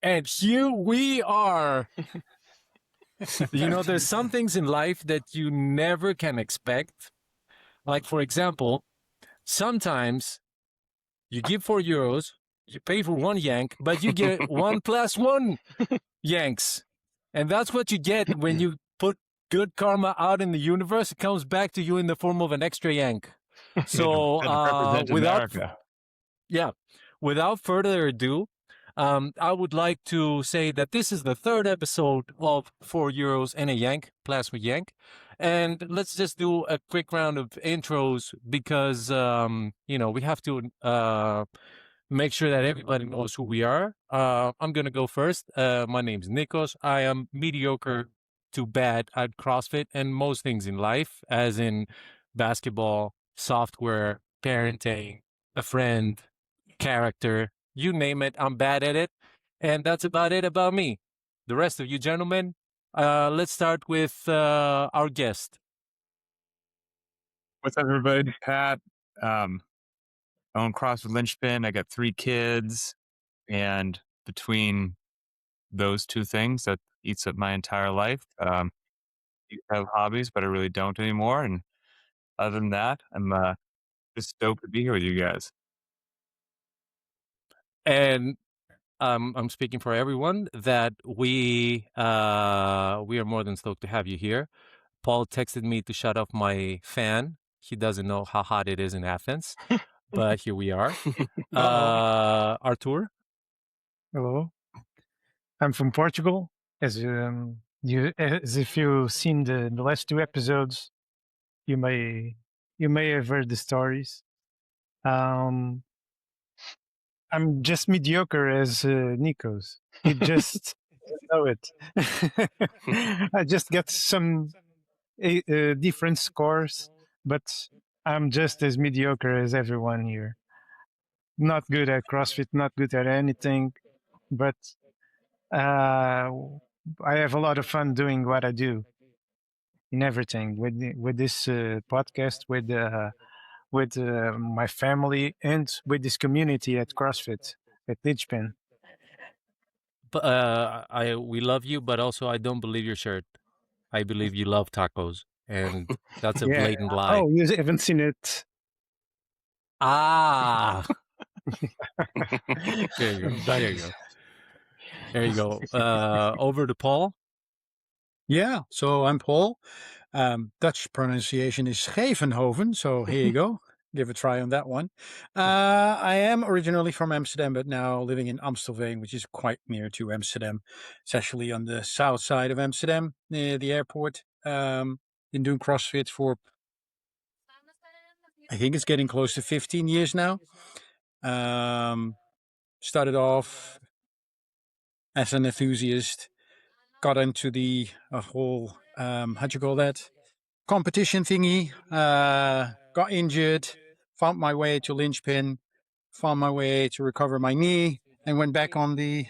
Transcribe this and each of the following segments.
And here we are. There's some things in life that you never can expect. Like, for example, sometimes you give €4, you pay for one yank, but you get 1+1 yanks. And that's what you get when you put good karma out in the universe. It comes back to you in the form of an extra yank. So, Represent America. without further ado, I would like to say that this is the third episode of €4 and a yank, plasma yank. And let's just do a quick round of intros because, we have to make sure that everybody knows who we are. I'm going to go first. My name's Nikos. I am mediocre to bad at CrossFit and most things in life, as in basketball, software, parenting, a friend, character, you name it, I'm bad at it. And that's about it about me. The rest of you gentlemen, let's start with our guest. What's up, everybody? Pat. I own CrossFit Linchpin. I got 3 kids, and between those two things, that eats up my entire life. I have hobbies, but I really don't anymore. And other than that, I'm just stoked to be here with you guys. And I'm speaking for everyone that we are more than stoked to have you here. Paul texted me to shut off my fan. He doesn't know how hot it is in Athens, but here we are. Artur. Hello. I'm from Portugal. As if you've seen the last 2 episodes, you may have heard the stories. I'm just mediocre as Nikos. You just know it. I just get some different scores, but I'm just as mediocre as everyone here. Not good at CrossFit, not good at anything, but I have a lot of fun doing what I do in everything with this podcast, with my family, and with this community at CrossFit at Linchpin. We love you, but also I don't believe your shirt. I believe you love tacos, and that's a blatant lie. Oh, you haven't seen it? Ah. There you go. There you go. Over to Paul. Yeah, so I'm Paul. Dutch pronunciation is Schevenhoven, so here you go. Give a try on that one. I am originally from Amsterdam, but now living in Amstelveen, which is quite near to Amsterdam. It's actually on the south side of Amsterdam, near the airport. Been doing CrossFit for, I think it's getting close to 15 years now. Started off as an enthusiast, got into the whole, how'd you call that? Competition thingy, got injured, found my way to Linchpin, found my way to recover my knee, and went back on the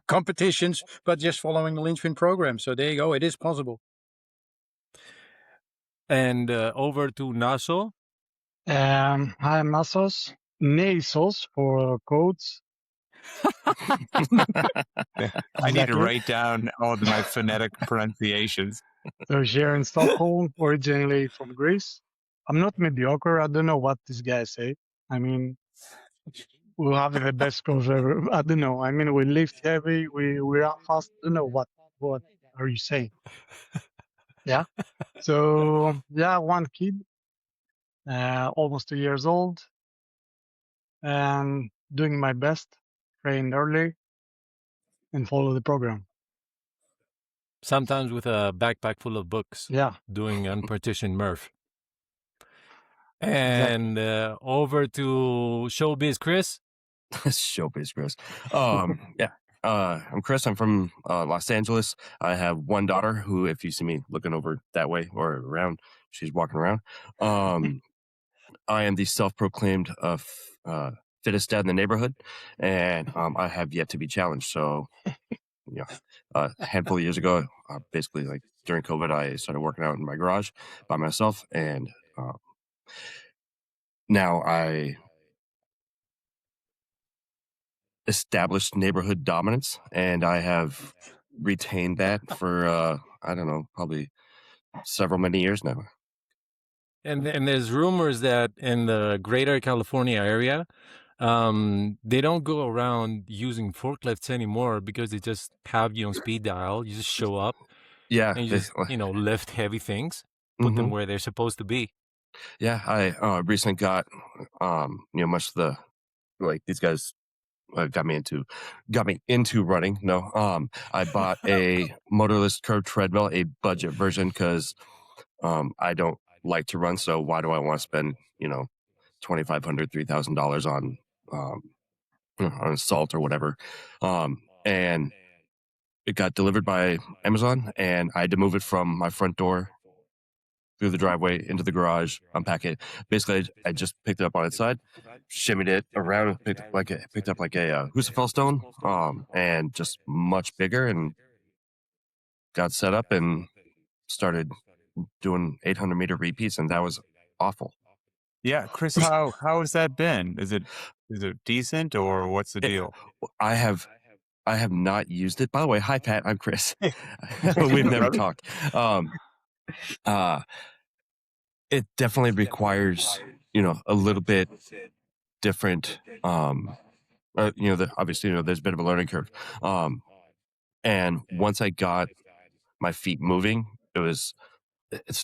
competitions, but just following the Linchpin program. So there you go. It is possible. And over to Naso. I'm Nasos. Nasos for codes. I need to write down all of my phonetic pronunciations. So here in Stockholm, originally from Greece. I'm not mediocre. I don't know what this guy say. I mean, we'll have the best coach ever. I don't know. I mean, we lift heavy. We are fast. I don't know what are you saying? Yeah. So yeah, one kid, almost 2 years old, and doing my best, train early, and follow the program. Sometimes with a backpack full of books. Yeah. Doing unpartitioned Murph. And over to Showbiz Chris. Showbiz Chris. Yeah. I'm Chris. I'm from Los Angeles. I have one daughter who, if you see me looking over that way or around, she's walking around. I am the self-proclaimed fittest dad in the neighborhood, and I have yet to be challenged. So, a handful of years ago, basically like during COVID, I started working out in my garage by myself, and now established neighborhood dominance, and I have retained that for I don't know, probably many years now. And there's rumors that in the greater California area, they don't go around using forklifts anymore because they just have you on speed dial. You just show up Yeah, and you just, lift heavy things, put them where they're supposed to be. yeah. I recently got much of the like these guys got me into running. No, I bought a motorless curved treadmill, a budget version, because I don't like to run. So why do I want to spend $2,500, $3,000 on salt or whatever? And it got delivered by Amazon, and I had to move it from my front door through the driveway into the garage, unpack it. Basically, I just picked it up on its side, shimmied it around, picked up like a Husafell stone, and just much bigger, and got set up and started doing 800-meter repeats, and that was awful. Yeah, Chris, how has that been? Is it decent, or what's the deal? I have not used it. By the way, hi Pat, I'm Chris. We've never talked. It definitely requires a little bit different. Obviously there's a bit of a learning curve. And once I got my feet moving, it's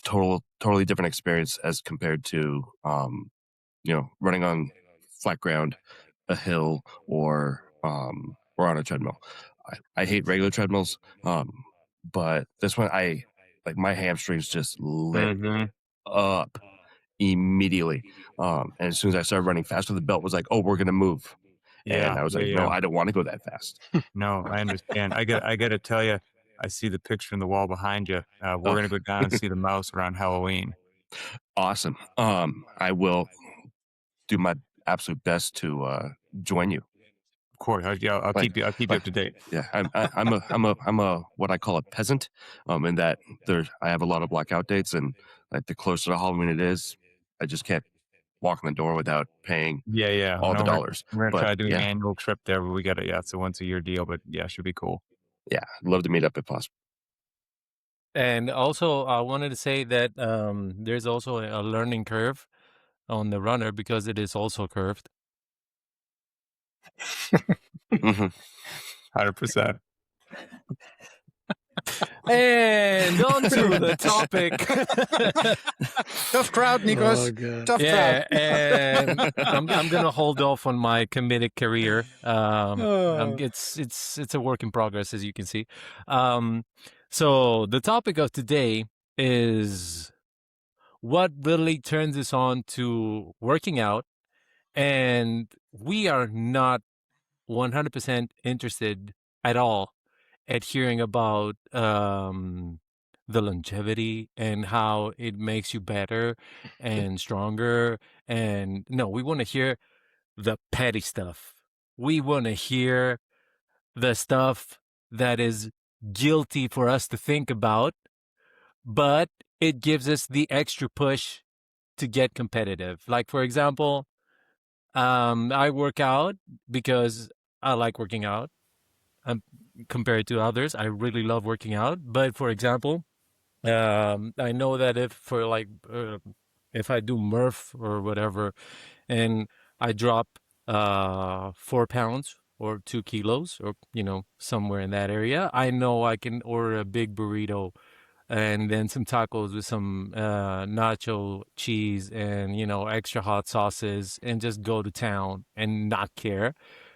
totally different experience as compared to running on flat ground, a hill, or on a treadmill. I hate regular treadmills, but this one my hamstrings just lit up immediately. And as soon as I started running faster, the belt was like, "Oh, we're gonna move." Yeah, and I was like, "No, I don't want to go that fast." No, I understand. I got to tell you, I see the picture in the wall behind you. We're gonna go down and see the mouse around Halloween. Awesome. I will do my absolute best to join you. Of course, I'll keep you up to date. Yeah, I'm a what I call a peasant. In that I have a lot of blackout dates, and like the closer to Halloween it is, I just can't walk in the door without paying all the dollars. We're gonna try to do yeah, an annual trip there, but we got it's a once a year deal. But yeah, it should be cool. yeah, I'd love to meet up if possible. And also, I wanted to say that there's also a learning curve on the runner because it is also curved. 100%. And on to the topic. Tough crowd, Nikos. Oh, God. Tough Yeah, crowd. and I'm gonna hold off on my comedic career. Oh. It's a work in progress, as you can see. So the topic of today is what really turns us on to working out, and we are not 100% interested at all at hearing about the longevity and how it makes you better and stronger. And no, we want to hear the petty stuff. We want to hear the stuff that is guilty for us to think about, but it gives us the extra push to get competitive. Like, for example, I work out because I like working out. Compared to others, I really love working out. But for example, I know that if I do Murph or whatever, and I drop 4 pounds or 2 kilos, or somewhere in that area, I know I can order a big burrito and then some tacos with some nacho cheese and extra hot sauces, and just go to town and not care,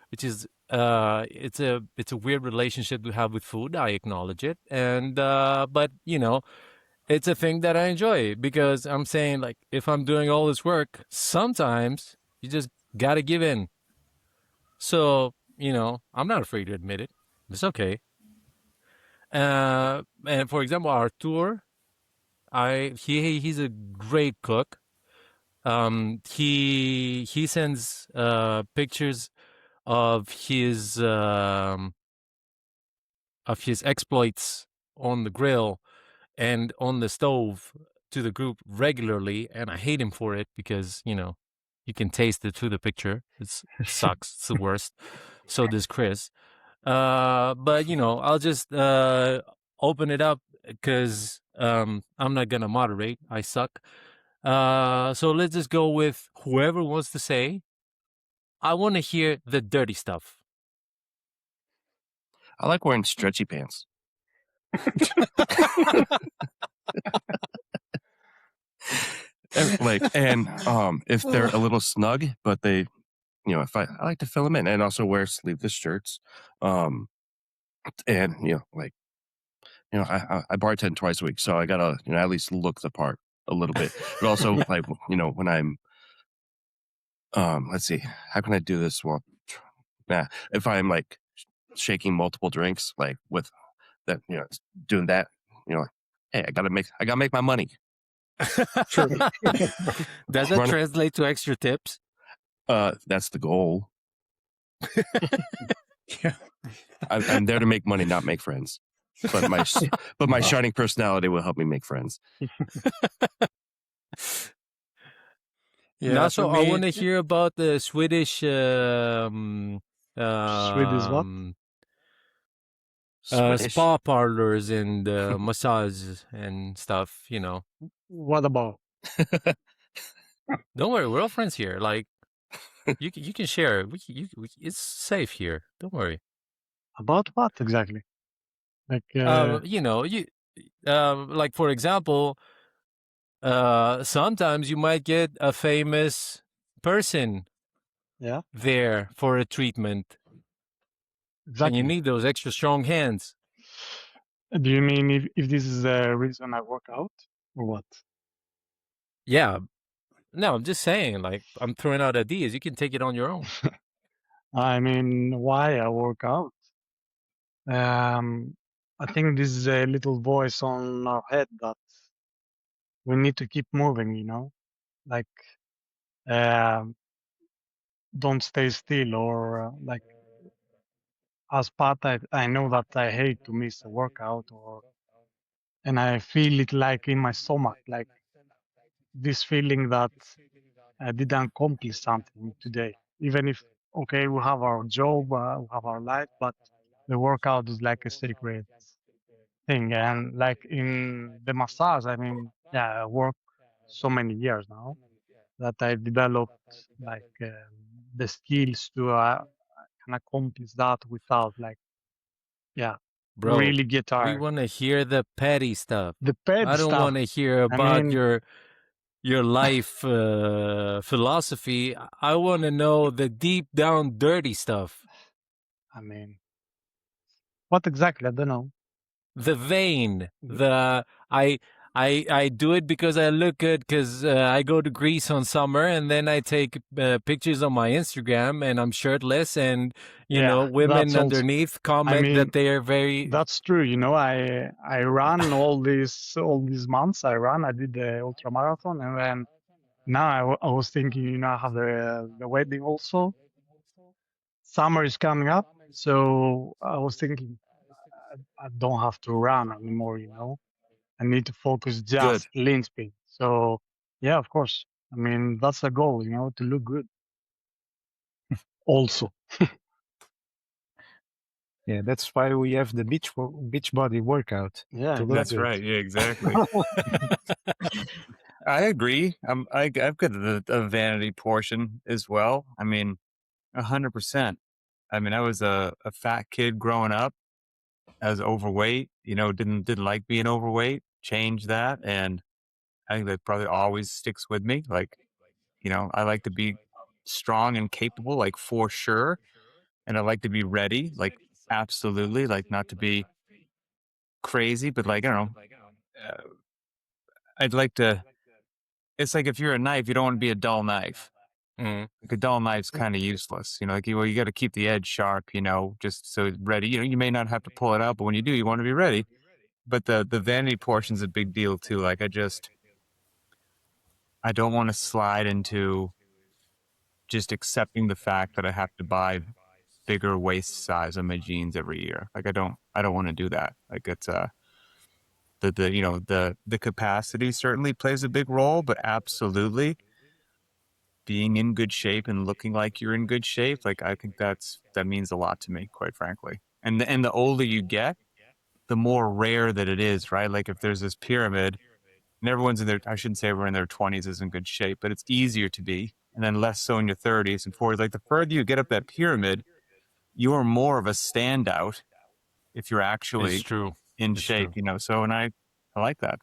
which is it's a weird relationship to have with food. I acknowledge it, and but it's a thing that I enjoy, because I'm saying, like, if I'm doing all this work, sometimes you just gotta give in. So I'm not afraid to admit it. It's okay. And for example, Artur, he's a great cook. He sends pictures of his exploits on the grill and on the stove to the group regularly, and I hate him for it because you can taste it through the picture. It sucks. It's the worst. So does Chris. But I'll just open it up because I'm not gonna moderate. I suck. So let's just go with whoever wants to say. I want to hear the dirty stuff. I like wearing stretchy pants. If they're a little snug, but they, if I like to fill them in, and also wear sleeveless shirts. And I bartend twice a week, so I gotta at least look the part a little bit. But also like when I'm let's see, how can I do this? Well, if I'm like shaking multiple drinks, like with that, doing that, like, hey, I gotta make my money. Sure. Does that Run- translate to extra tips? That's the goal. Yeah. I'm there to make money, not make friends. But my shining personality will help me make friends. Yeah. for So I me, want to hear about the Swedish Swedish what? Swedish. spa parlors and massages and stuff. What about? Don't worry, we're all friends here. Like you can share. It's safe here. Don't worry. About what exactly? Like, Like for example, sometimes you might get a famous person yeah, there for a treatment, and exactly. you need those extra strong hands. Do you mean if this is the reason I work out or what? Yeah. No, I'm just saying, like, I'm throwing out ideas. You can take it on your own. I mean, why I work out? I think this is a little voice on our head that we need to keep moving, like, don't stay still or like, as part, I know that I hate to miss a workout and I feel it like in my stomach, like this feeling that I didn't accomplish something today. Even if, okay, we have our job, we have our life, but the workout is like a sacred thing. And like in the massage, I mean, yeah, I work so many years now that I've developed like the skills to can accomplish that without like, yeah, Bro, really get we tired. want to hear the petty stuff. The pet I don't stuff. want to hear I about mean, your life philosophy. I want to know the deep down dirty stuff. I mean, what exactly? I don't know. The vein, I do it because I look good because I go to Greece on summer and then I take pictures on my Instagram and I'm shirtless and Yeah, women that's also- underneath comment mean, that they are very That's true. I ran all these months. I did the ultra marathon, and then now I was thinking, I have the wedding also. Summer is coming up, so I was thinking I don't have to run anymore. I need to focus just lean spin. So yeah, of course. I mean, that's the goal. To look good. Also, Yeah, that's why we have the beach body workout. yeah, To look That's good. right. Yeah, exactly. I agree. I've got a vanity portion as well. I mean, 100%. I mean, I was a fat kid growing up. I was overweight. Didn't like being overweight. Changed that, and I think that probably always sticks with me. Like, I like to be strong and capable, like for sure, and I like to be ready, like absolutely, like not to be crazy, but like I don't know. I'd like to. It's like if you're a knife, you don't want to be a dull knife. Mm. Like a dull knife's kind of useless. Like you got to keep the edge sharp. Just so it's ready. You may not have to pull it out, but when you do, you want to be ready. But the vanity portion's a big deal too. Like I don't want to slide into just accepting the fact that I have to buy bigger waist size on my jeans every year. Like I don't want to do that. Like it's the capacity certainly plays a big role, but absolutely being in good shape and looking like you're in good shape, like I think that means a lot to me, quite frankly. And the older you get, the more rare that it is, right? Like if there's this pyramid and everyone's I shouldn't say everyone in their 20s is in good shape, but it's easier to be, and then less so in your 30s and 40s. Like the further you get up that pyramid, you're more of a standout if you're It's actually true. in It's shape, true. you know. So, and I like that.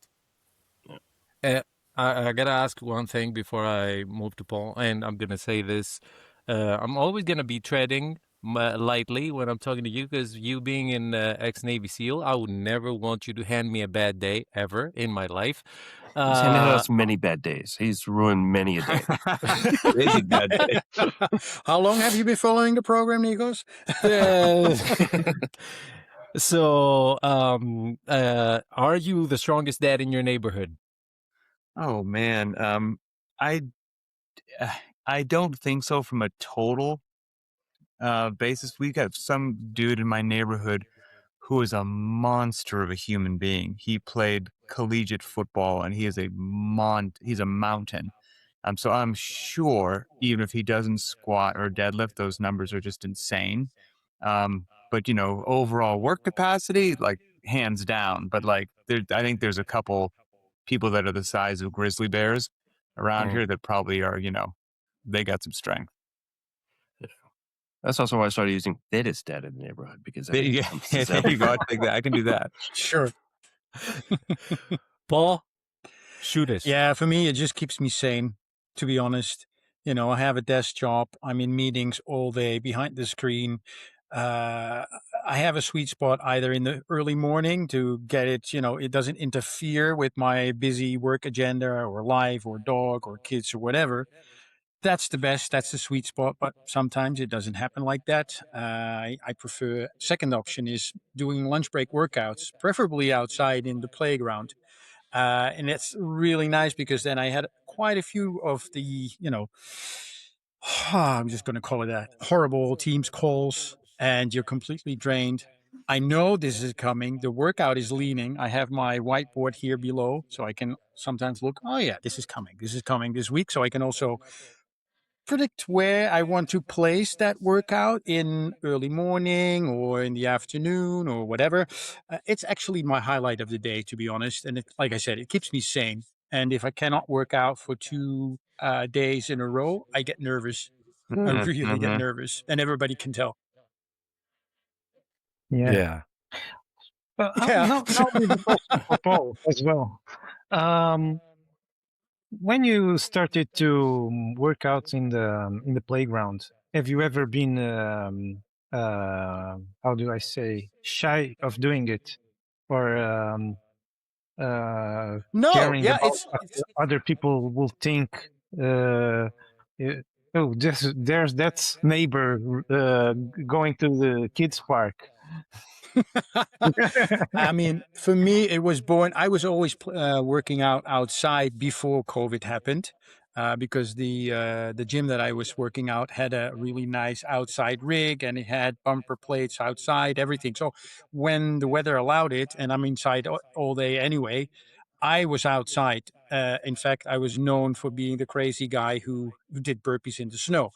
I gotta ask one thing before I move to Paul, and I'm gonna say this: I'm always gonna be treading lightly when I'm talking to you, because you being an ex-Navy SEAL, I would never want you to hand me a bad day ever in my life. He's handed us many bad days. He's ruined many a day. Crazy bad day. How long have you been following the program, Nikos? So, are you the strongest dad in your neighborhood? Oh man, I don't think so from a total basis. We got some dude in my neighborhood who is a monster of a human being. He played collegiate football and he is he's a mountain. So I'm sure even if he doesn't squat or deadlift, those numbers are just insane. But you know, overall work capacity, like hands down. But like, I think there's a couple people that are the size of grizzly bears around Mm. here that probably are, you know, they got some strength. That's also why I started using fittest dad in the neighborhood, because I think it Yeah, encompasses there you go. I everything. take that. I can do that. Sure. Paul, shoot us. Yeah, for me, it just keeps me sane, to be honest. You know, I have a desk job. I'm in meetings all day behind the screen. Uh, I have a sweet spot either in the early morning to get it, you know, it doesn't interfere with my busy work agenda or life or dog or kids or whatever. That's the best. That's the sweet spot. But sometimes it doesn't happen like that. I prefer second option is doing lunch break workouts, preferably outside in the playground. And it's really nice because then I had quite a few of the, you know, I'm just going to call it that, horrible Teams calls, and you're completely drained. I know this is coming. The workout is leaning. I have my whiteboard here below, so I can sometimes look, oh, yeah, this is coming. This is coming this week. So I can also predict where I want to place that workout in early morning or in the afternoon or whatever. It's actually my highlight of the day, to be honest. And like I said, it keeps me sane. And if I cannot work out for 2 days in a row, I get nervous. I really get Mhm. nervous, and everybody can tell. Yeah. Well, Yeah. now there's a question for Paul as well. When you started to work out in the playground, have you ever been how do I say, shy of doing it, or No, caring yeah, about it's what other people will think? Uh, oh, there's that neighbor going to the kids park. I mean, for me, it was born. I was always working out outside before COVID happened, because the gym that I was working out had a really nice outside rig, and it had bumper plates outside, everything. So when the weather allowed it, and I'm inside all day anyway, I was outside. In fact, I was known for being the crazy guy who did burpees in the snow.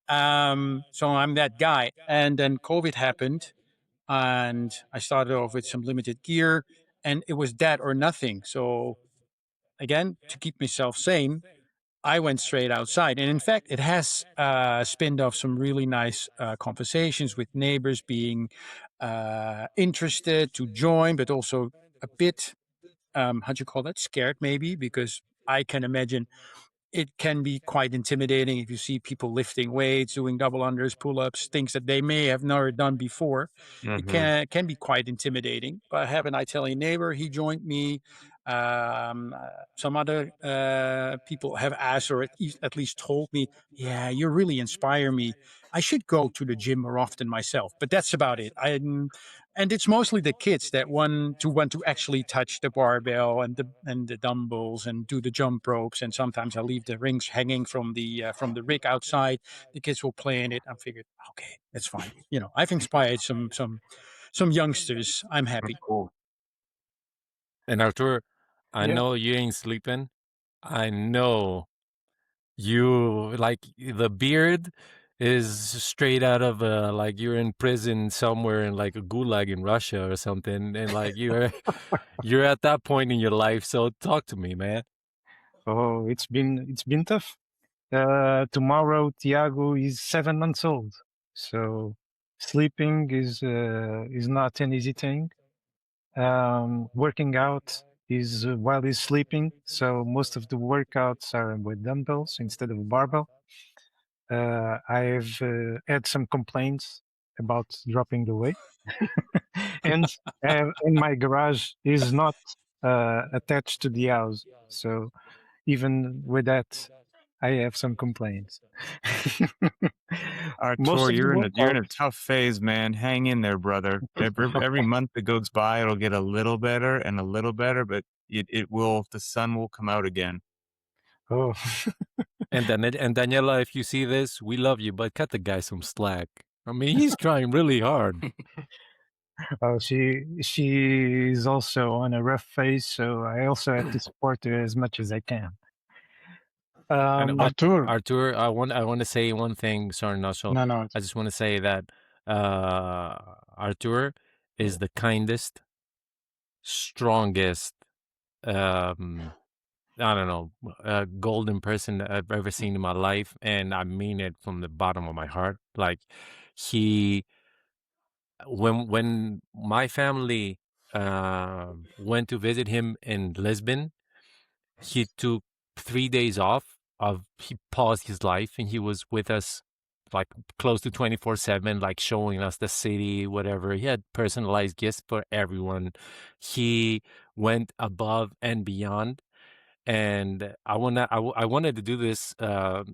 So I'm that guy. And then COVID happened, and I started off with some limited gear, and it was that or nothing. So again, to keep myself sane, I went straight outside, and in fact, it has spinned off some really nice conversations with neighbors being interested to join, but also a bit, how'd you call that, scared maybe, because I can imagine it can be quite intimidating if you see people lifting weights, doing double unders, pull ups, things that they may have never done before. It can be quite intimidating. But I have an Italian neighbor. He joined me. Some other people have asked, or at least told me, "Yeah, you really inspire me. I should go to the gym more often myself." But that's about it. And it's mostly the kids that want to actually touch the barbell and the dumbbells and do the jump ropes. And sometimes I leave the rings hanging from the rig outside. The kids will play in it. I figured, okay, that's fine. You know, I've inspired some youngsters. I'm happy. Cool. And Arthur, I Yeah. know you ain't sleeping. I know You like the beard is straight out of like you're in prison somewhere in like a gulag in Russia or something, and like you're at that point in your life. So talk to me, man. Oh, it's been tough. Tomorrow, Tiago is 7 months old, so sleeping is not an easy thing. Working out is while he's sleeping, so most of the workouts are with dumbbells instead of barbell. I've had some complaints about dropping the weight, and my garage is not attached to the house, so even with that, I have some complaints. Most Artur, of the you're in a workouts, tough phase, man. Hang in there, brother. Every month that goes by, it'll get a little better and a little better, but it will. The sun will come out again. oh, And Daniela, if you see this, we love you, but cut the guy some slack. I mean, he's trying really hard. oh, she is also on a rough phase, so I also have to support her as much as I can. And Artur. Artur, I want to say one thing. Sorry, Nacho. No. I just want to say that Artur is the kindest, strongest, I don't know, golden person that I've ever seen in my life, and I mean it from the bottom of my heart. Like he, when my family went to visit him in Lisbon, he took 3 days off. He paused his life, and he was with us like close to 24/7, like showing us the city, whatever. He had personalized gifts for everyone. He went above and beyond. And I wanted to do this the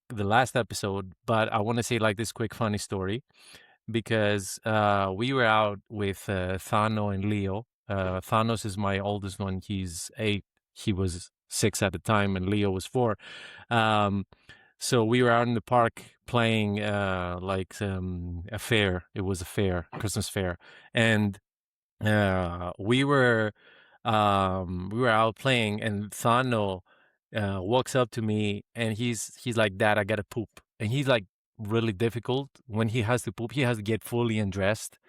last episode, but I want to say like this quick funny story because we were out with Thano and Leo. Thanos is my oldest one. He's 8. He was 6 at the time, and Leo was 4. So we were out in the park playing like a fair. It was a fair, Christmas fair, and we were out playing, and Thano walks up to me, and he's like, "Dad, I gotta poop." And he's like really difficult when he has to poop. He has to get fully undressed.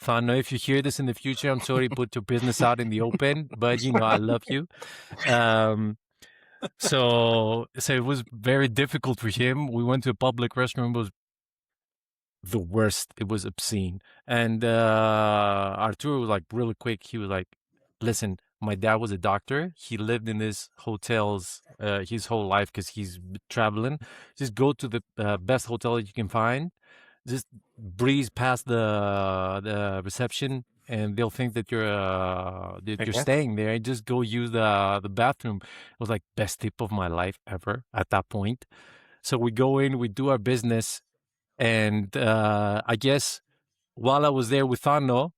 Thano, if you hear this in the future, I'm sorry, put your business out in the open, but you know I love you. So it was very difficult for him. We went to a public restroom. It was the worst. It was obscene. And Arturo was like really quick. He was like, "Listen, my dad was a doctor. He lived in these hotels his whole life because he's traveling. Just go to the best hotel that you can find. Just breeze past the reception, and they'll think that you're staying there. And just go use the bathroom." It was like best tip of my life ever at that point. So we go in, we do our business, and I guess while I was there with Thano,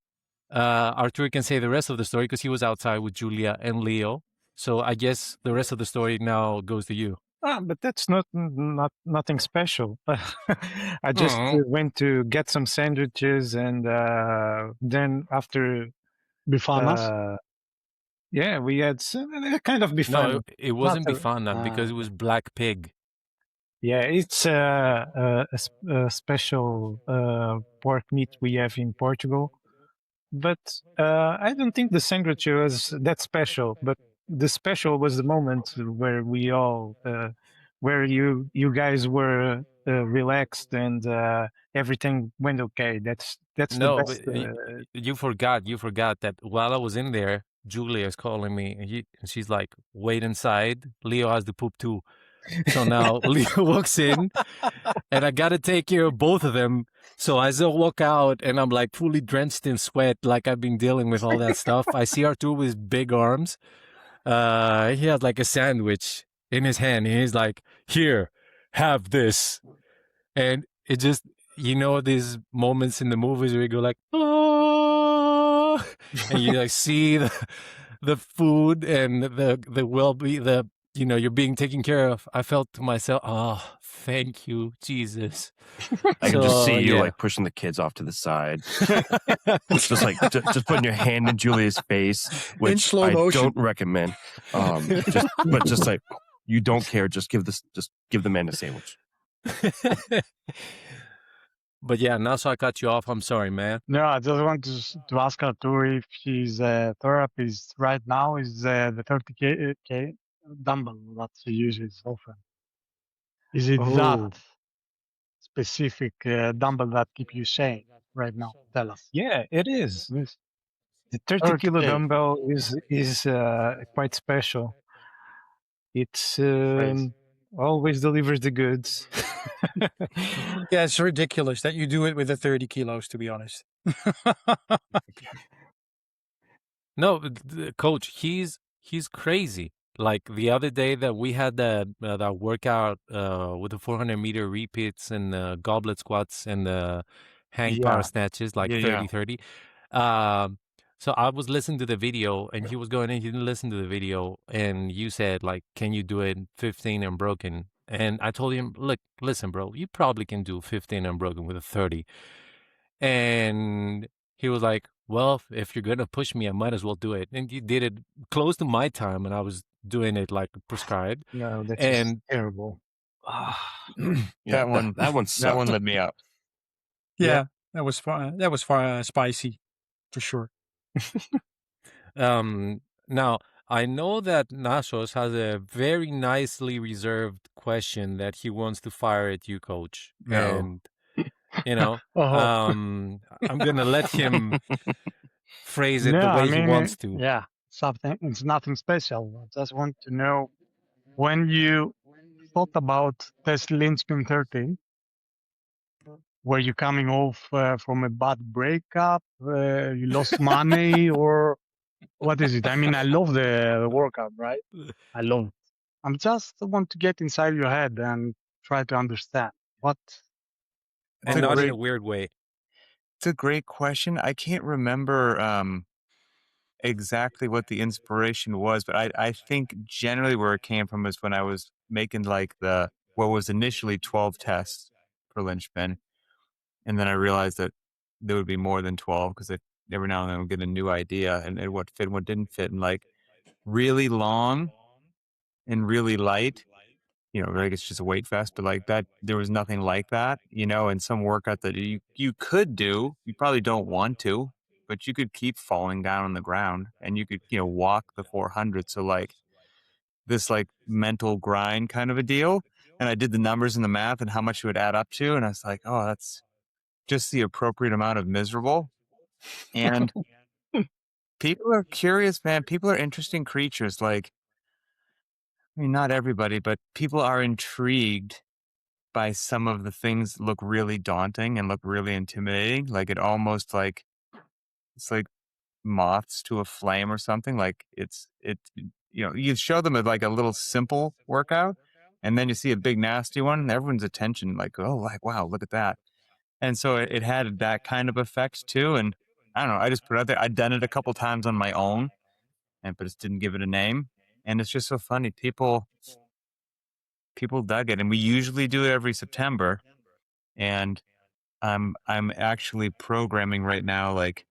Artur can say the rest of the story because he was outside with Julia and Leo. So I guess the rest of the story now goes to you. but that's not nothing special. I just went to get some sandwiches, and then after Bifanas? yeah, we had some kind of No, bifana. it wasn't Not a- Bifana because it was Black Pig. Yeah, it's a special pork meat we have in Portugal. But I don't think the sandwich was that special. But the special was the moment where we all, where you guys were relaxed and everything went okay. That's No, the best. but you forgot that while I was in there, Julia is calling me, and she's like, "Wait inside. Leo has to poop too." So now Leo walks in, and I gotta take care of both of them. So as I walk out, and I'm like fully drenched in sweat, like I've been dealing with all that stuff, I see Artur with his big arms. He has like a sandwich in his hand, and he's like, "Here, have this." And it just, these moments in the movies where you go like, "Oh," and you like see the food and the well-being, you're being taken care of. I felt to myself, "Oh, thank you, Jesus." I can just see you yeah. like pushing the kids off to the side, just like just putting your hand in Julia's face, which slow I motion. don't recommend. Just like You don't care. Just give the man a sandwich. But yeah, now so I cut you off. I'm sorry, man. No, I just want to ask Artur if his therapist right now is the 30K dumbbell that he uses often. Is it Oh. that specific dumbbell that keep you sane right now? Tell us. Yeah, it is. Yes. The 30-kilo 30K. dumbbell is quite special. It's Crazy. always delivers the goods. Yeah, it's ridiculous that you do it with the 30 kilos, to be honest. No, coach, he's crazy. Like the other day that we had that workout with the 400-meter repeats and the goblet squats and the hang power Yeah. snatches, like Yeah, 30-30. So I was listening to the video and he was going in, he didn't listen to the video, and you said like, can you do it 15 unbroken? And I told him, look, listen, bro, you probably can do 15 unbroken with a 30. And he was like, well, if you're going to push me, I might as well do it. And you did it close to my time, and I was doing it like prescribed. No, that's And terrible. that one That one that one sucked. lit me up. Yeah, that was spicy for sure. now I know that Nasos has a very nicely reserved question that he wants to fire at you, coach. No. And you know, Oh. I'm gonna let him phrase it No, the way I he mean, wants to. yeah, something. It's nothing special. I just want to know when you thought about test Lynchpin 13. Were you coming off from a bad breakup? You lost money, or what is it? I mean, I love the workout, right? I love it. I'm just want to get inside your head and try to understand what. And a not in great- a weird way. It's a great question. I can't remember exactly what the inspiration was, but I think generally where it came from is when I was making like what was initially 12 tests for Lynchpin. And then I realized that there would be more than 12 because every now and then I would get a new idea and what fit and what didn't fit. And like really long and really light, like it's just a weight vest, but like that, there was nothing like that, and some workout that you could do, you probably don't want to, but you could keep falling down on the ground and you could, walk the 400. So like this like mental grind kind of a deal. And I did the numbers and the math and how much it would add up to. And I was like, oh, that's just the appropriate amount of miserable. And people are curious, man. People are interesting creatures. Like, I mean, not everybody, but people are intrigued by some of the things that look really daunting and look really intimidating. Like it's like moths to a flame or something. Like you show them like a little simple workout and then you see a big nasty one and everyone's attention like, oh, like, wow, look at that. And so it had that kind of effect too. And I don't know, I just put it out there. I'd done it a couple times on my own, but just didn't give it a name. And it's just so funny. People dug it, and we usually do it every September. And I'm actually programming right now, like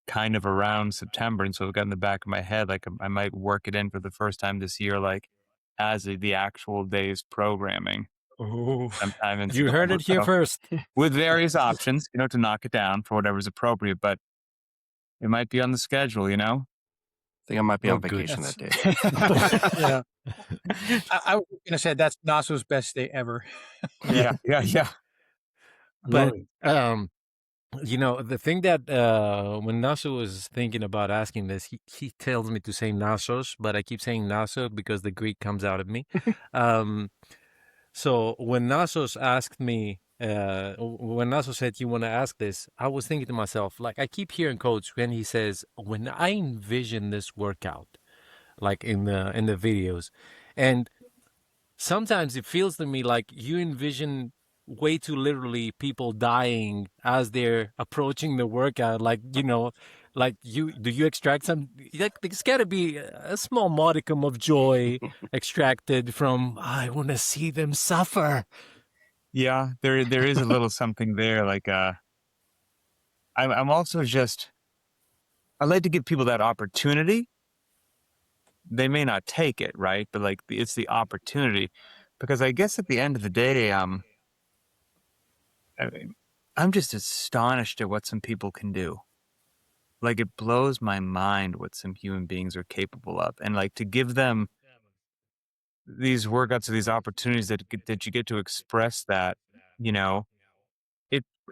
kind of around September. And so I've got in the back of my head, like I might work it in for the first time this year, like as the actual day's programming. Oh, Sometime in you heard it here September. first. With various options, to knock it down for whatever's appropriate, but it might be on the schedule, I think I might be Oh, on good. vacation that day. Yeah. I was going to say that's Naso's best day ever. Yeah. But the thing that when Naso was thinking about asking this, he tells me to say Nasos, but I keep saying Naso because the Greek comes out of me. So when Nasos asked me, when Naso said you want to ask this, I was thinking to myself, like I keep hearing Coach when he says, when I envision this workout, like in the videos, and sometimes it feels to me like you envision way too literally people dying as they're approaching the workout. Like, like do you extract some, like there's got to be a small modicum of joy extracted from, I want to see them suffer. Yeah, there is a little something there. Like I'm also just, I like to give people that opportunity, they may not take it, right? But like it's the opportunity, because I guess at the end of the day, I mean, I'm just astonished at what some people can do. Like it blows my mind what some human beings are capable of, and like to give them these workouts or these opportunities that you get to express that, you know,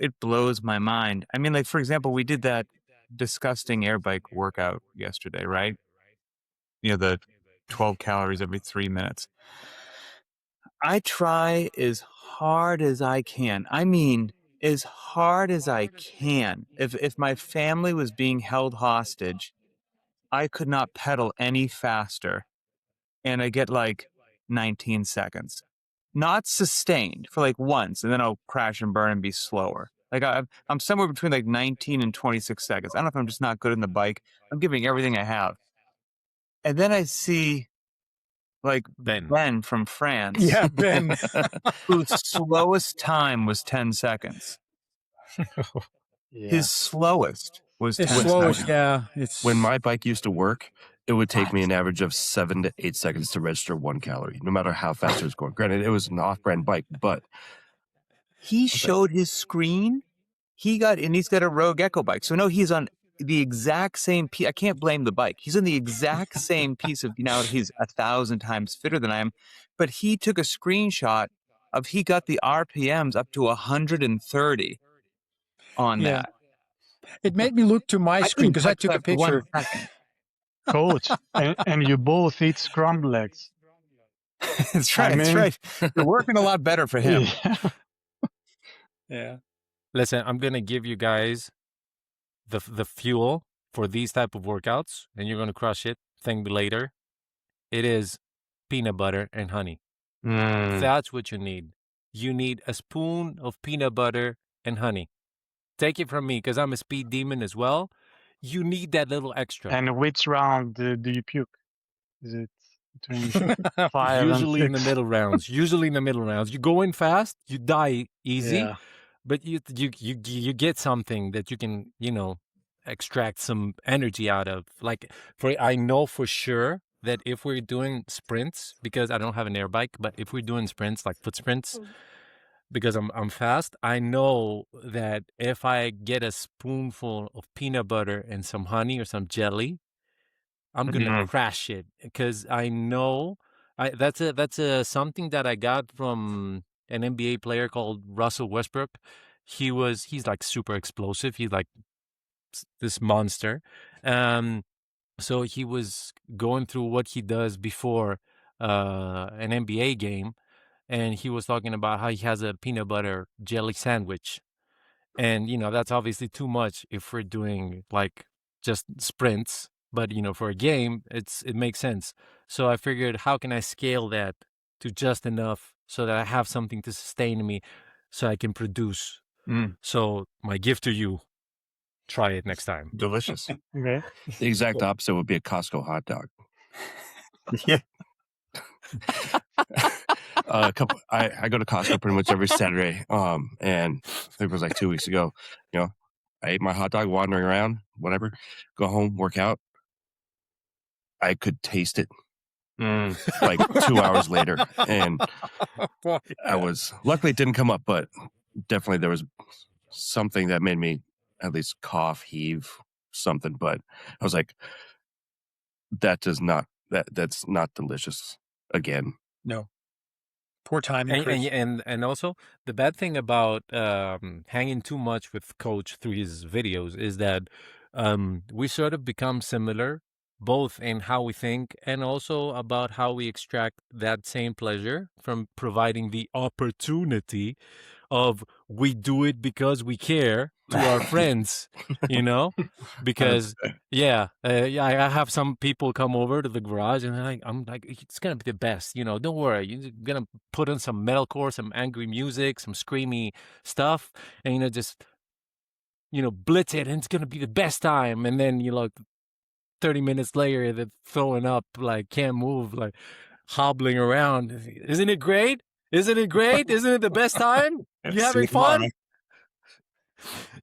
it blows my mind. I mean, like for example, we did that disgusting air bike workout yesterday, right? You know, the 12 calories every 3 minutes. I try as hard as I can. I mean, as hard as I can. If my family was being held hostage, I could not pedal any faster, and I get like 19 seconds. Not sustained for like once, and then I'll crash and burn and be slower. Like I'm somewhere between like 19 and 26 seconds. I don't know if I'm just not good in the bike. I'm giving everything I have. And then I see like Ben from France, Yeah, Ben. whose slowest time was 10 seconds. His slowest was It's 10 slowest, seconds. yeah. It's When my bike used to work, it would take me an average of 7 to 8 seconds to register 1 calorie, no matter how fast it was going. Granted, it was an off-brand bike, but He showed his screen. He's got a Rogue Echo bike. So no, he's on the exact same piece. I can't blame the bike. He's on the exact same piece of, he's 1,000 times fitter than I am, but he took a screenshot of, he got the RPMs up to 130 on Yeah. that. It made me look to my screen because I took a picture. Coach, and you both eat scrambled eggs. That's right. I That's mean- right. You're working a lot better for him. Yeah. Yeah. Listen, I'm gonna give you guys the fuel for these type of workouts, and you're gonna crush it. Thank me later. It is peanut butter and honey. That's what you need. You need a spoon of peanut butter and honey. Take it from me, because I'm a speed demon as well. You need that little extra. And which round do you puke? Is it between 5 Usually and in the 6? middle rounds. Usually in the middle rounds. You go in fast, you die easy, Yeah. but you get something that you can, extract some energy out of. Like I know for sure that if we're doing sprints, because I don't have an air bike, but if we're doing sprints like foot sprints, because I'm fast, I know that if I get a spoonful of peanut butter and some honey or some jelly, I'm gonna crash it, because I know that's a something that I got from an NBA player called Russell Westbrook. He's like super explosive. He's like this monster. So he was going through what he does before an NBA game, and he was talking about how he has a peanut butter jelly sandwich. And, that's obviously too much if we're doing like just sprints, but for a game, it makes sense. So I figured, how can I scale that to just enough so that I have something to sustain me so I can produce. So my gift to you, try it next time. Delicious. Okay. the exact opposite would be a Costco hot dog. Yeah. I go to Costco pretty much every Saturday. And I think it was like 2 weeks ago. I ate my hot dog, wandering around, whatever. Go home, work out. I could taste it like 2 hours later, and I was luckily it didn't come up, but definitely there was something that made me at least cough, heave, something. But I was like, that's not delicious again. No. Poor timing, Chris. And also the bad thing about hanging too much with Coach through his videos is that we sort of become similar, both in how we think and also about how we extract that same pleasure from providing the opportunity of, we do it because we care, to our friends, because I have some people come over to the garage and I'm like, it's gonna be the best, don't worry, you're gonna put on some metalcore, some angry music, some screamy stuff, and just blitz it, and it's gonna be the best time. And then 30 minutes later they're throwing up, like can't move, like hobbling around. Isn't it great? Isn't it the best time? You having fun?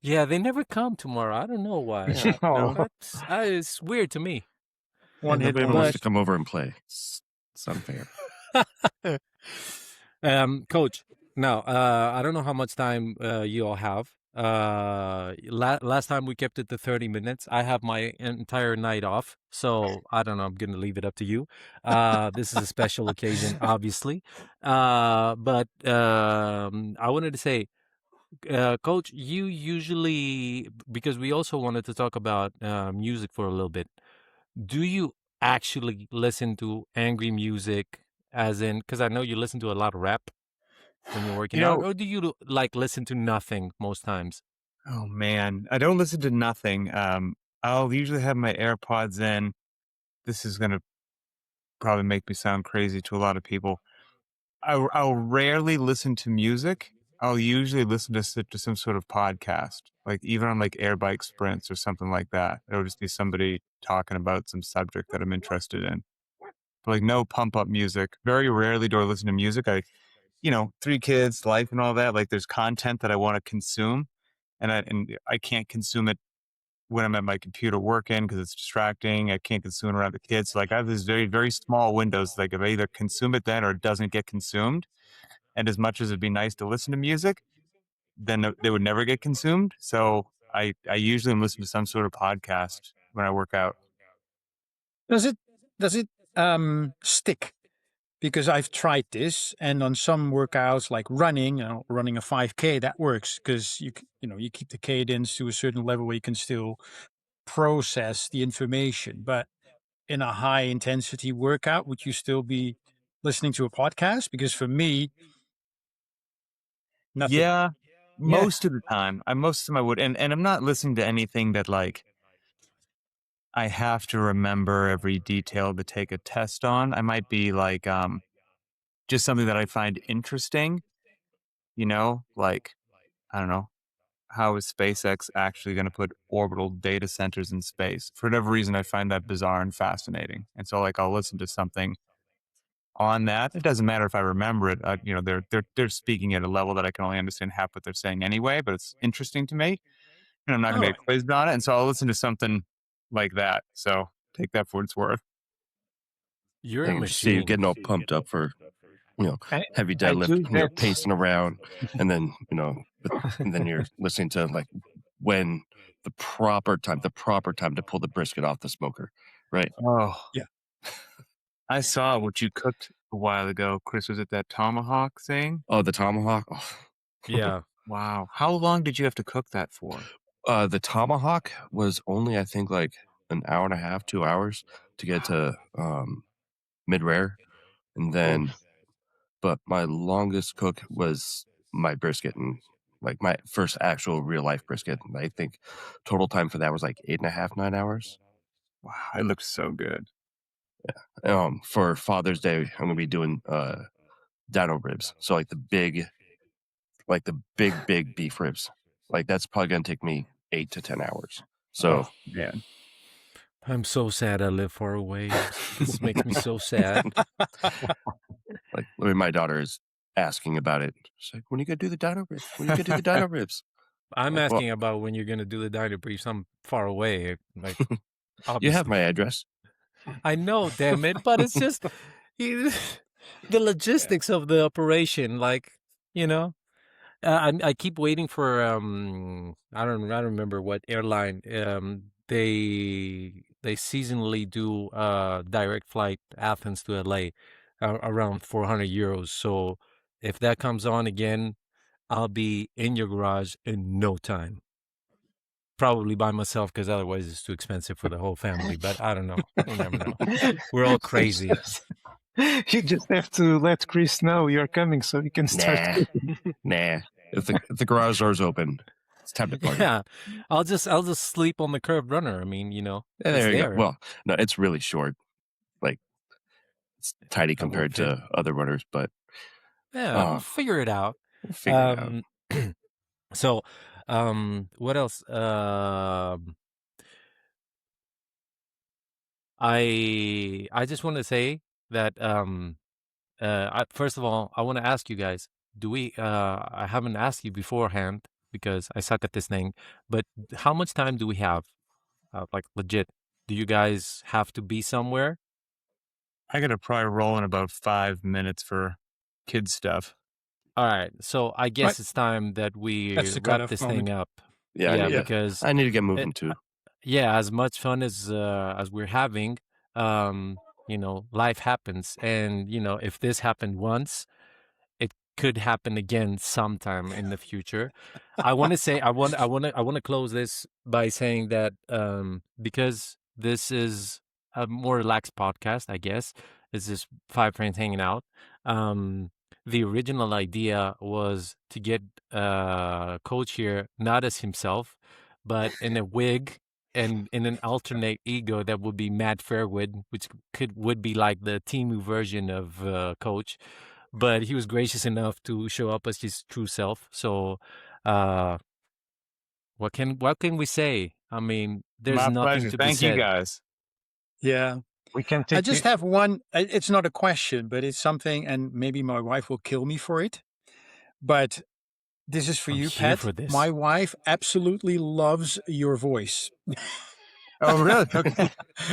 Yeah, they never come tomorrow. I don't know why. Oh. It's weird to me. One hit Nobody wonder. wants to come over and play. It's unfair. Coach, now I don't know how much time you all have. Last time we kept it to 30 minutes. I have my entire night off, so I don't know. I'm gonna leave it up to you. This is a special occasion, obviously. But I wanted to say, Coach, you usually, because we also wanted to talk about music for a little bit. Do you actually listen to angry music, as in, because I know you listen to a lot of rap when you're working You out, know- or do you like listen to nothing most times? Oh man, I don't listen to nothing. I'll usually have my AirPods in. This is gonna probably make me sound crazy to a lot of people. I'll rarely listen to music. I'll usually listen to some sort of podcast, like even on like air bike sprints or something like that. It'll just be somebody talking about some subject that I'm interested in. But like no pump up music. Very rarely do I listen to music. Three kids, life and all that. Like there's content that I want to consume, and I can't consume it when I'm at my computer working because it's distracting. I can't consume it around the kids. So like I have these very, very small windows. Like if I either consume it then or it doesn't get consumed. And as much as it'd be nice to listen to music, then they would never get consumed. So I usually am listening to some sort of podcast when I work out. Does it stick? Because I've tried this, and on some workouts like running, running a 5K, that works because you keep the cadence to a certain level where you can still process the information. But in a high intensity workout, would you still be listening to a podcast? Because for me, nothing. Yeah, most of the time. Most of the time I would. And I'm not listening to anything that like I have to remember every detail to take a test on. I might be like just something that I find interesting, like I don't know, how is SpaceX actually going to put orbital data centers in space? For whatever reason, I find that bizarre and fascinating. And so like I'll listen to something on that. It doesn't matter if I remember it. They're speaking at a level that I can only understand half what they're saying anyway, but it's interesting to me. And I'm not going to get quizzed on it. And so I'll listen to something like that. So take that for what it's worth. You're a And you see you machine. getting all pumped up for, heavy I do deadlift, that. pacing around, and then, and then you're listening to like when the proper time to pull the brisket off the smoker, right? Oh, Yeah. I saw what you cooked a while ago. Chris, was it that tomahawk thing? Oh, the tomahawk. Oh. Yeah. Wow. How long did you have to cook that for? The tomahawk was only, I think, like an hour and a half, 2 hours to get to mid rare, and then, but my longest cook was my brisket, and like my first actual real life brisket. I think total time for that was like 8.5, 9 hours. Wow, it looked so good. For Father's Day, I'm gonna be doing dino ribs, so like the big beef ribs. Like that's probably gonna take me 8 to 10 hours. So Man. I'm so sad I live far away. This makes me so sad. like my daughter is asking about it. She's like, when are you gonna do the dino ribs? When are you gonna do the dino ribs? I'm Well- asking about when you're gonna do the dino briefs. I'm far away. Like, You obviously. have my address. I know, damn it, but it's just the logistics of the operation. Like, I keep waiting for I don't remember what airline they seasonally do direct flight Athens to LA around 400 euros. So if that comes on again, I'll be in your garage in no time. Probably by myself because otherwise it's too expensive for the whole family. But I don't know. You never know. We're all crazy. You just have to let Chris know you're coming so he can start. Nah. If the garage door's open, it's time to party. Yeah, I'll just sleep on the curved runner. I mean, Yeah, it's there you there. go. Well, no, it's really short. Like it's tiny That won't compared fit. to other runners, but Yeah, we'll figure it out. we'll figure it out. So, what else? I just want to say that first of all, I want to ask you guys, I haven't asked you beforehand because I suck at this thing, but how much time do we have? Like legit, do you guys have to be somewhere? I gotta probably roll in about 5 minutes for kid stuff. All right, so I guess Right. it's time that we That's the wrap cutoff this moment. thing up. Yeah, Yeah, I need, because I need to get it, moving too. yeah, as much fun as we're having, life happens, and if this happened once, it could happen again sometime in the future. I want to say I want to close this by saying that because this is a more relaxed podcast, I guess. It's just five friends hanging out. Um the original idea was to get Coach here not as himself, but in a wig and in an alternate ego that would be Matt Fairwood, which would be like the Timu version of Coach, but he was gracious enough to show up as his true self. So, uh, what can we say? I mean, there's My nothing pleasure. to be Thank you said. guys. Yeah. We can I take just have one. It's not a question, but it's something, and maybe my wife will kill me for it. But this is for I'm you, here Pat. for this. My wife absolutely loves your voice. Oh, really? Okay.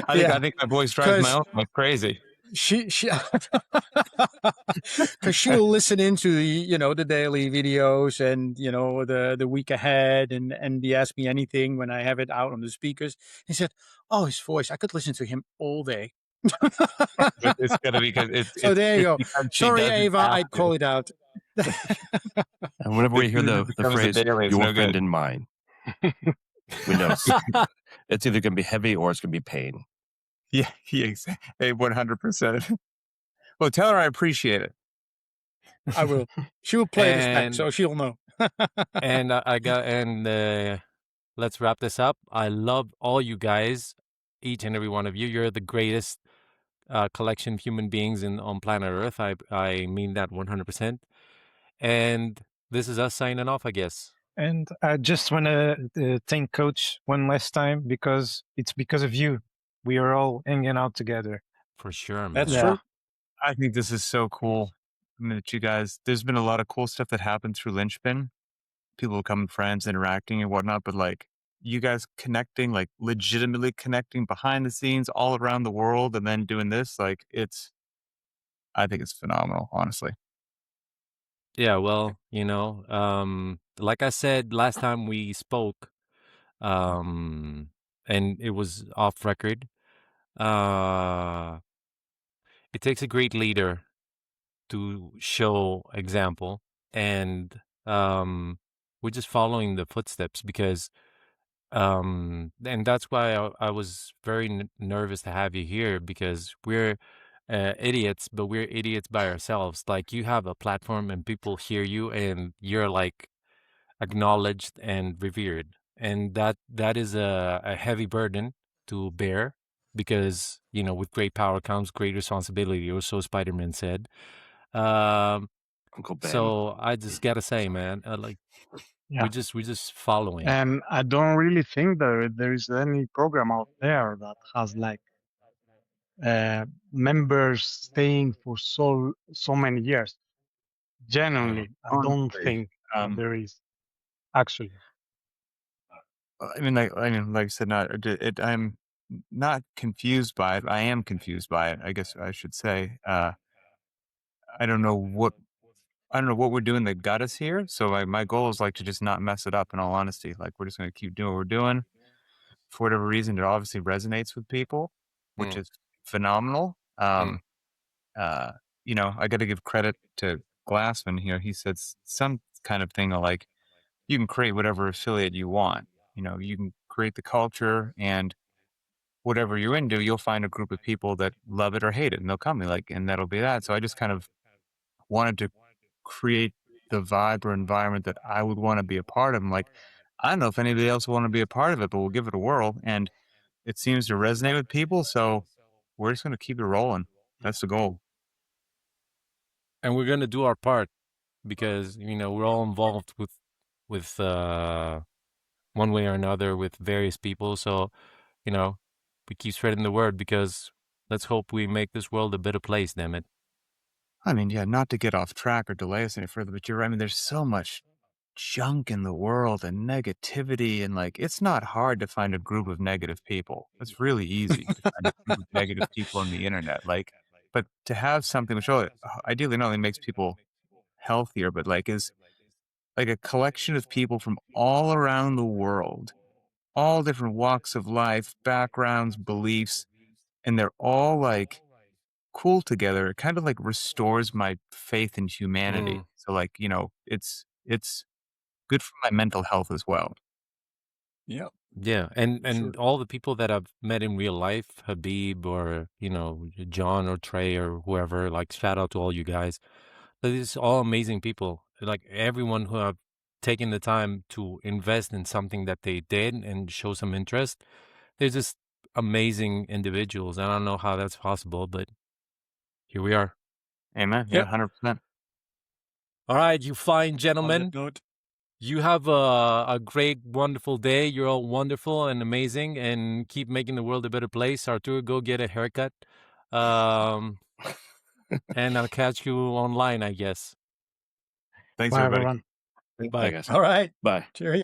I Yeah, think my voice drives my 'cause own like crazy. she because she will listen into the daily videos and the week ahead and the Ask Me Anything when I have it out on the speakers. He said, "Oh, his voice! I could listen to him all day." But it's gotta be because So there you it's go. because she Sorry, doesn't Ava, have I to. call it out. And whenever we As hear soon as it the becomes a phrase daily, it's "your no friend good. and mine," we know it's either going to be heavy or it's going to be pain. Yeah, exactly. 100%. Well, tell her I appreciate it. I will. She will play this back, And so she'll know. let's wrap this up. I love all you guys, each and every one of you. You're the greatest collection of human beings on planet Earth. I mean that 100%. And this is us signing off, I guess. And I just want to thank Coach one last time because it's because of you we are all hanging out together. For sure, man. That's Yeah. true. I think this is so cool. I mean, that you guys, there's been a lot of cool stuff that happened through Lynchpin. People becoming friends, interacting and whatnot, but like you guys connecting, like legitimately connecting behind the scenes all around the world and then doing this, like I think it's phenomenal, honestly. Yeah, well, like I said last time we spoke, and it was off record, uh, it takes a great leader to show example, and we're just following the footsteps because, and that's why I was very nervous to have you here because we're idiots, but we're idiots by ourselves. Like you have a platform and people hear you, and you're like acknowledged and revered, and that is a heavy burden to bear because with great power comes great responsibility, or so Spider-Man said. um Uncle Ben. so I just gotta say, man, Yeah. we're just following. And I don't really think there is any program out there that has like members staying for so many years. Genuinely, I don't Honestly, think that there is actually. like I said, I'm not confused by it. I am confused by it, I guess I should say. I don't know what we're doing that got us here. So my goal is like to just not mess it up, in all honesty. Like we're just going to keep doing what we're doing. For whatever reason, it obviously resonates with people, which is phenomenal. I got to give credit to Glassman here. He said some kind of thing like, you can create whatever affiliate you want. You can create the culture, and whatever you're into, you'll find a group of people that love it or hate it, and they'll come and that'll be that. So I just kind of wanted to create the vibe or environment that I would want to be a part of. I'm like, I don't know if anybody else will want to be a part of it, but we'll give it a whirl. And it seems to resonate with people. So we're just going to keep it rolling. That's the goal. And we're gonna do our part because we're all involved with one way or another with various people. So we keep spreading the word because let's hope we make this world a better place, damn it. I mean, yeah, not to get off track or delay us any further, but you're right. I mean, there's so much junk in the world and negativity, and like it's not hard to find a group of negative people. It's really easy to find a group of negative people on the internet. Like, but to have something which ideally not only makes people healthier, but like is like a collection of people from all around the world, all different walks of life, backgrounds, beliefs, and they're all like cool together. It kind of like restores my faith in humanity. So like, it's good for my mental health as well. Yeah. Yeah, and all the people that I've met in real life, Habib or John or Trey or whoever, like shout out to all you guys. These all amazing people. Like everyone who have taken the time to invest in something that they did and show some interest. They're just amazing individuals. I don't know how that's possible, but here we are. Amen. Yep. Yeah, 100%. All right, you fine On that gentlemen. note, You have a great, wonderful day. You're all wonderful and amazing, and keep making the world a better place. Arturo, go get a haircut. And I'll catch you online, I guess. Thanks, Bye, everybody. everyone. Bye, Bye. guys. all right. Bye. Cheerio.